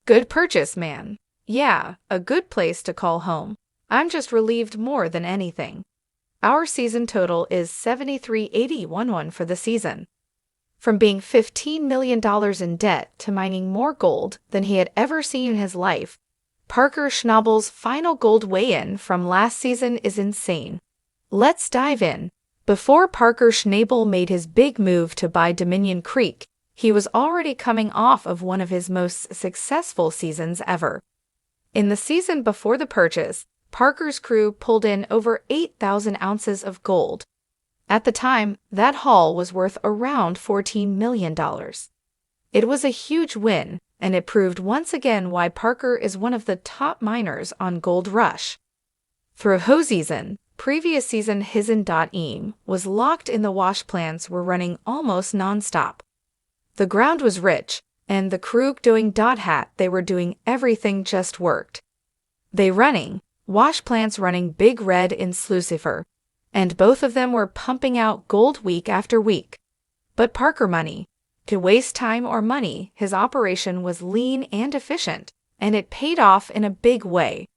Good purchase, man. Yeah, a good place to call home. I'm just relieved more than anything. Our season total is 73,811 for the season. From being $15 million in debt to mining more gold than he had ever seen in his life, Parker Schnabel's final gold weigh-in from last season is insane. Let's dive in. Before Parker Schnabel made his big move to buy Dominion Creek, he was already coming off of one of his most successful seasons ever. In the season before the purchase, Parker's crew pulled in over 8,000 ounces of gold. At the time, that haul was worth around $14 million. It was a huge win, and it proved once again why Parker is one of the top miners on Gold Rush. Through season, previous season his.em was locked in the wash plants were running almost non-stop. The ground was rich, and the crew doing hat they were doing everything just worked. They running, wash plants running Big Red in Slucifer, and both of them were pumping out gold week after week. But Parker money. To waste time or money, his operation was lean and efficient, and it paid off in a big way.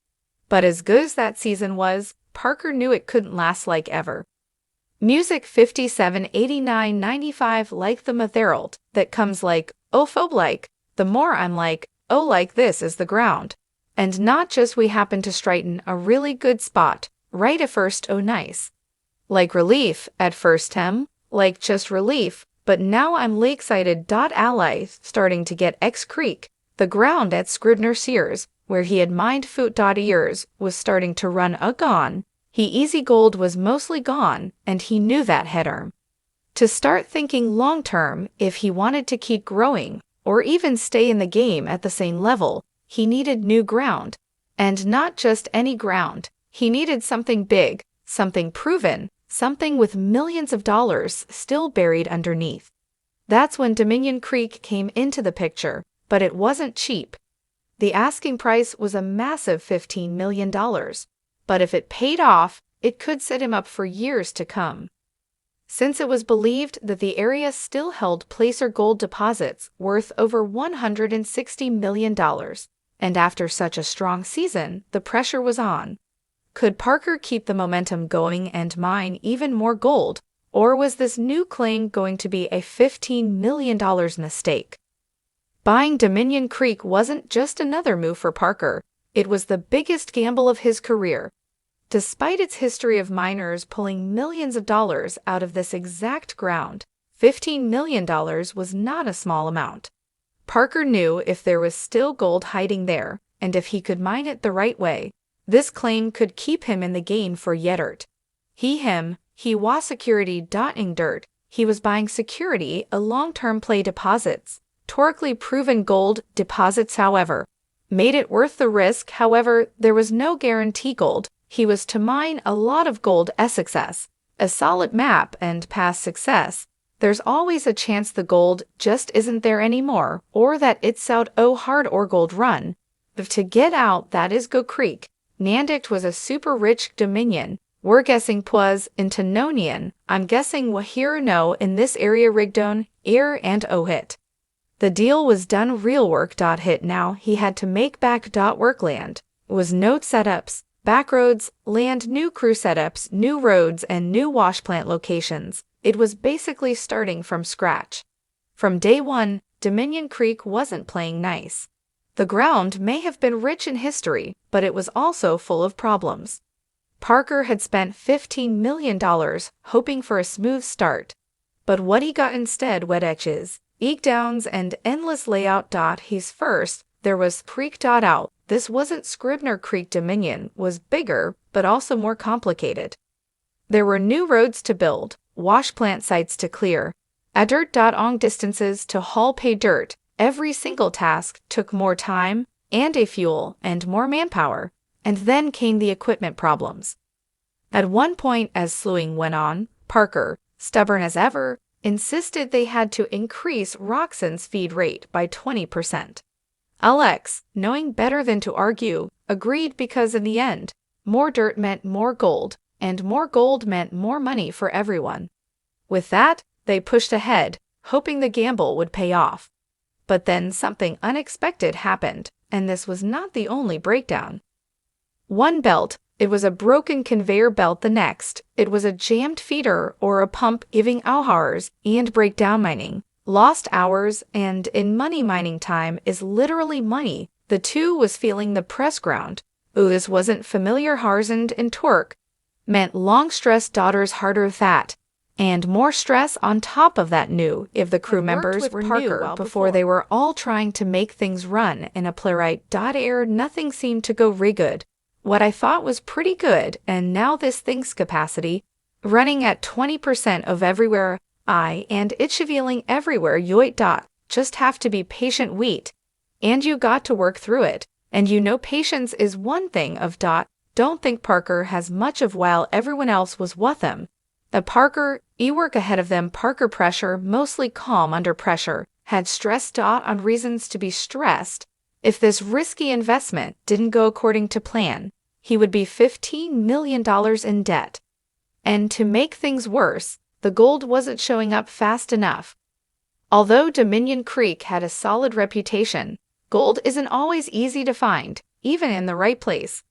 But as good as that season was, Parker knew it couldn't last like ever. Music 578995 like the Matherald, that comes like, oh phobe like, the more I'm like, oh like this is the ground. And not just we happen to straighten a really good spot, right at first oh nice. Like relief, at first like just relief, but now I'm lakesited. Ally starting to get X Creek, the ground at Scribner Sears, where he had mined foot. Ears was starting to run gone. He easy gold was mostly gone, and he knew that header. To start thinking long-term, if he wanted to keep growing, or even stay in the game at the same level, he needed new ground. And not just any ground, he needed something big, something proven, something with millions of dollars still buried underneath. That's when Dominion Creek came into the picture, but it wasn't cheap. The asking price was a massive $15 million. But if it paid off, it could set him up for years to come. Since it was believed that the area still held placer gold deposits worth over $160 million, and after such a strong season, the pressure was on. Could Parker keep the momentum going and mine even more gold, or was this new claim going to be a $15 million mistake? Buying Dominion Creek wasn't just another move for Parker. It was the biggest gamble of his career. Despite its history of miners pulling millions of dollars out of this exact ground, $15 million was not a small amount. Parker knew if there was still gold hiding there, and if he could mine it the right way, this claim could keep him in the game for years. He was security. In dirt, he was buying security a long-term play deposits, torquely proven gold deposits however. Made it worth the risk. However, there was no guarantee gold. He was to mine a lot of gold as success, a solid map, and past success. There's always a chance the gold just isn't there anymore, or that it's out hard or gold run. But to get out, that is Go Creek. Nandict was a super rich dominion. We're guessing Pwas into Nonian. I'm guessing Wahira no in this area Rigdon, Ir and Ohit. The deal was done real work. Hit now he had to make back. Workland was node setups, backroads, land, new crew setups, new roads, and new wash plant locations. It was basically starting from scratch. From day one, Dominion Creek wasn't playing nice. The ground may have been rich in history, but it was also full of problems. Parker had spent $15 million hoping for a smooth start. But what he got instead wet etches, downs, and endless layout. He's first, there was Creek. Out. This wasn't Scribner Creek. Dominion was bigger, but also more complicated. There were new roads to build, wash plant sites to clear, dirt. Long distances to haul pay dirt. Every single task took more time, and a fuel, and more manpower. And then came the equipment problems. At one point as slewing went on, Parker, stubborn as ever, insisted they had to increase Roxanne's feed rate by 20%. Alex, knowing better than to argue, agreed because in the end, more dirt meant more gold, and more gold meant more money for everyone. With that, they pushed ahead, hoping the gamble would pay off. But then something unexpected happened. and this was not the only breakdown. One belt, it was a broken conveyor belt. The next, it was a jammed feeder or a pump giving hours and breakdown mining. Lost hours, and in money mining time is literally money. The two was feeling the press ground. Oh, this wasn't familiar. Harzened and torque meant long stress daughters harder that. And more stress on top of that new if the crew members were Parker before they were all trying to make things run in a playwright. Air nothing seemed to go really good. What I thought was pretty good, and now this thing's capacity running at 20% of everywhere and it's feeling everywhere. Just have to be patient wheat, and you got to work through it. And patience is one thing of don't think Parker has much of while everyone else was with them. The Parker, work ahead of them. Parker pressure, mostly calm under pressure, had stressed on reasons to be stressed. If this risky investment didn't go according to plan, he would be $15 million in debt. And to make things worse, the gold wasn't showing up fast enough. Although Dominion Creek had a solid reputation, gold isn't always easy to find, even in the right place.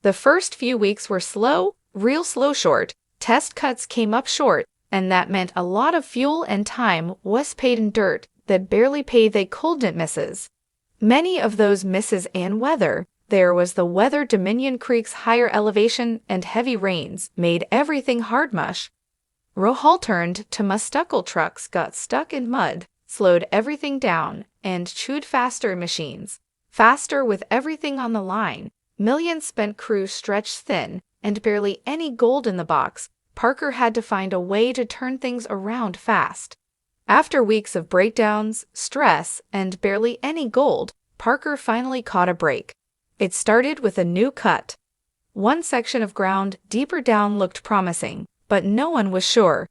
The first few weeks were slow, real slow. Short test cuts came up short, and that meant a lot of fuel and time was paid in dirt that barely paid. They couldn't misses. Many of those misses and weather. There was the weather. Dominion Creek's higher elevation and heavy rains made everything hard mush. Rohal turned to mustuckle trucks, got stuck in mud, slowed everything down, and chewed faster machines. Faster with everything on the line. Millions spent. Crew stretched thin, and barely any gold in the box. Parker had to find a way to turn things around fast. After weeks of breakdowns, stress, and barely any gold, Parker finally caught a break. It started with a new cut. One section of ground deeper down looked promising, but no one was sure.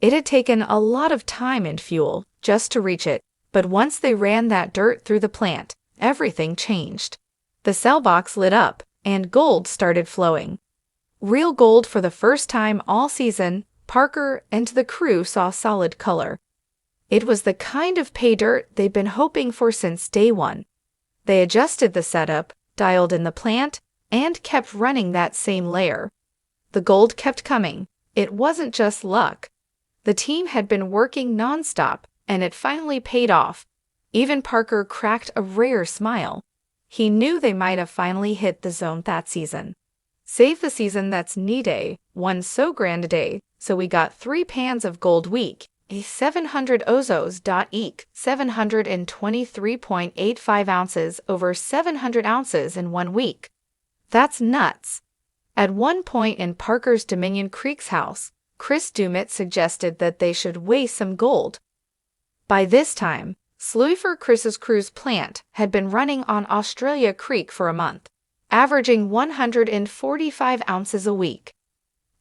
It had taken a lot of time and fuel just to reach it, but once they ran that dirt through the plant, everything changed. The cell box lit up, and gold started flowing. Real gold for the first time all season. Parker and the crew saw solid color. It was the kind of pay dirt they'd been hoping for since day one. They adjusted the setup, dialed in the plant, and kept running that same layer. The gold kept coming. It wasn't just luck. The team had been working nonstop, and it finally paid off. Even Parker cracked a rare smile. He knew they might have finally hit the zone that season. Save the season. That's day, one so grand a day, so we got 3 pans of gold week, a 700 ozos. 723.85 ounces, over 700 ounces in 1 week. That's nuts. At one point in Parker's Dominion Creek's house, Chris Dumit suggested that they should weigh some gold. By this time, Sluyfer Chris's crew's plant had been running on Australia Creek for a month, averaging 145 ounces a week.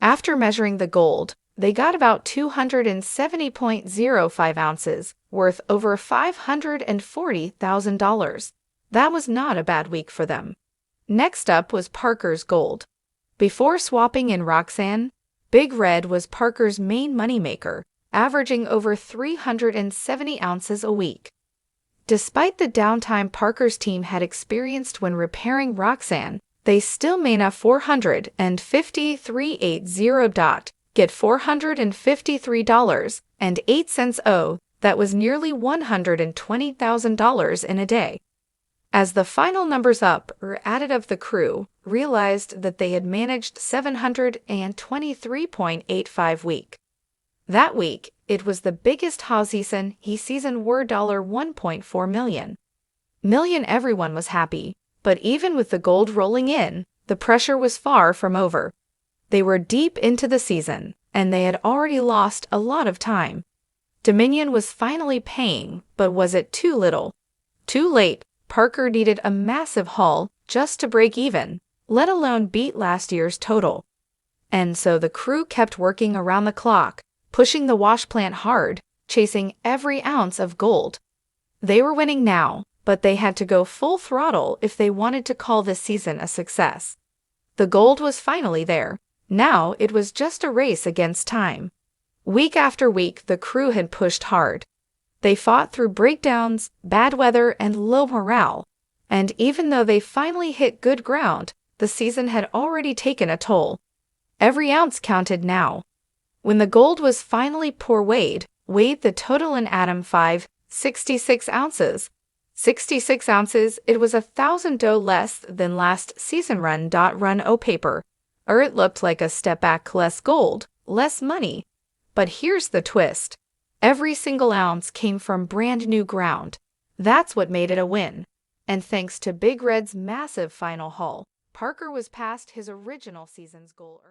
After measuring the gold, they got about 270.05 ounces, worth over $540,000. That was not a bad week for them. Next up was Parker's gold. Before swapping in Roxanne, Big Red was Parker's main moneymaker, averaging over 370 ounces a week. Despite the downtime Parker's team had experienced when repairing Roxanne, they still made a $453.80. Get $453.08. That was nearly $120,000 in a day. As the final numbers up or added of the crew realized that they had managed 723.85 week. That week, it was the biggest season were $1.4 million. Everyone was happy, but even with the gold rolling in, the pressure was far from over. They were deep into the season, and they had already lost a lot of time. Dominion was finally paying, but was it too little? Too late. Parker needed a massive haul just to break even, let alone beat last year's total. And so the crew kept working around the clock, pushing the wash plant hard, chasing every ounce of gold. They were winning now, but they had to go full throttle if they wanted to call this season a success. The gold was finally there. Now it was just a race against time. Week after week, the crew had pushed hard. They fought through breakdowns, bad weather, and low morale. And even though they finally hit good ground, the season had already taken a toll. Every ounce counted now. When the gold was finally weighed the total in Atom 66 ounces. 66 ounces, it was 1,000 less than last season run paper. It looked like a step back, less gold, less money. But here's the twist. Every single ounce came from brand new ground. That's what made it a win. And thanks to Big Red's massive final haul, Parker was past his original season's goal early.